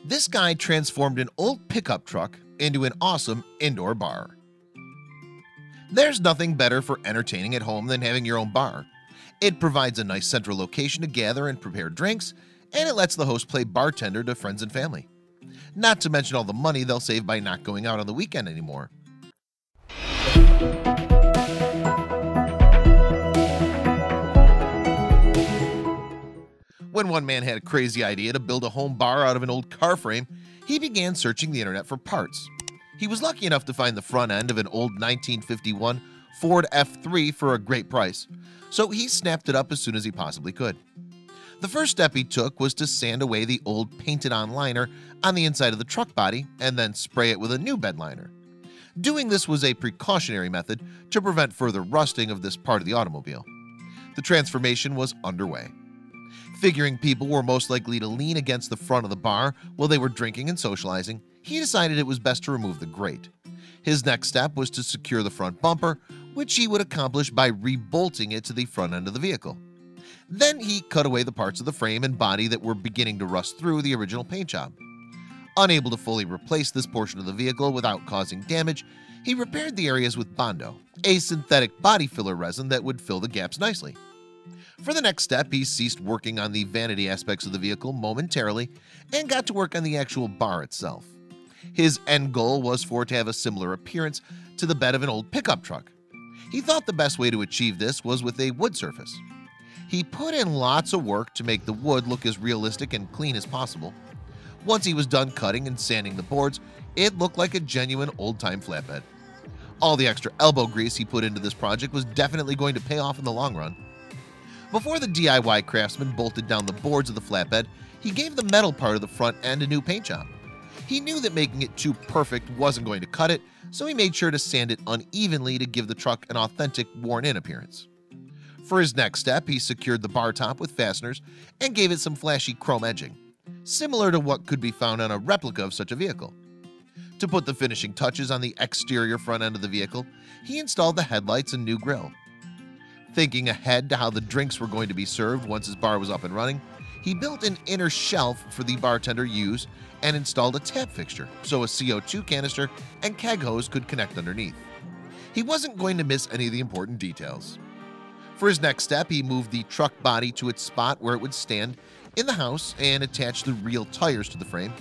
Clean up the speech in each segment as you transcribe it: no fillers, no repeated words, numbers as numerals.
This guy transformed an old pickup truck into an awesome indoor bar. There's nothing better for entertaining at home than having your own bar. It provides a nice central location to gather and prepare drinks, and it lets the host play bartender to friends and family. Not to mention all the money they'll save by not going out on the weekend anymore. When one man had a crazy idea to build a home bar out of an old car frame, he began searching the internet for parts. He was lucky enough to find the front end of an old 1951 Ford F3 for a great price, so he snapped it up as soon as he possibly could. The first step he took was to sand away the old painted-on liner on the inside of the truck body and then spray it with a new bed liner. Doing this was a precautionary method to prevent further rusting of this part of the automobile. The transformation was underway. Figuring people were most likely to lean against the front of the bar while they were drinking and socializing, he decided it was best to remove the grate. His next step was to secure the front bumper, which he would accomplish by rebolting it to the front end of the vehicle. Then he cut away the parts of the frame and body that were beginning to rust through the original paint job. Unable to fully replace this portion of the vehicle without causing damage, he repaired the areas with Bondo, a synthetic body filler resin that would fill the gaps nicely. For the next step, he ceased working on the vanity aspects of the vehicle momentarily and got to work on the actual bar itself. His end goal was for it to have a similar appearance to the bed of an old pickup truck. He thought the best way to achieve this was with a wood surface. He put in lots of work to make the wood look as realistic and clean as possible. Once he was done cutting and sanding the boards, it looked like a genuine old-time flatbed. All the extra elbow grease he put into this project was definitely going to pay off in the long run. Before the DIY craftsman bolted down the boards of the flatbed, he gave the metal part of the front end a new paint job. He knew that making it too perfect wasn't going to cut it, so he made sure to sand it unevenly to give the truck an authentic, worn-in appearance. For his next step, he secured the bar top with fasteners and gave it some flashy chrome edging, similar to what could be found on a replica of such a vehicle. To put the finishing touches on the exterior front end of the vehicle, he installed the headlights and new grille. Thinking ahead to how the drinks were going to be served once his bar was up and running, he built an inner shelf for the bartender to use and installed a tap fixture so a CO2 canister and keg hose could connect underneath. He wasn't going to miss any of the important details. For his next step, he moved the truck body to its spot where it would stand in the house and attached the real tires to the frame.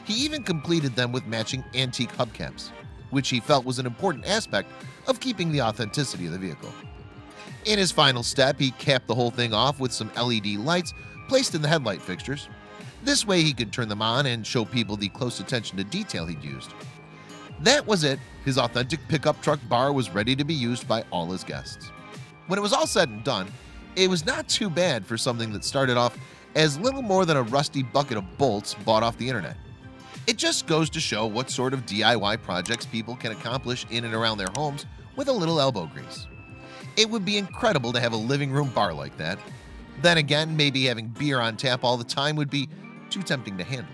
He even completed them with matching antique hubcaps, which he felt was an important aspect of keeping the authenticity of the vehicle. In his final step, he capped the whole thing off with some LED lights placed in the headlight fixtures. This way he could turn them on and show people the close attention to detail he'd used. That was it. His authentic pickup truck bar was ready to be used by all his guests. When it was all said and done, it was not too bad for something that started off as little more than a rusty bucket of bolts bought off the internet. It just goes to show what sort of DIY projects people can accomplish in and around their homes with a little elbow grease. It would be incredible to have a living room bar like that. Then again, maybe having beer on tap all the time would be too tempting to handle.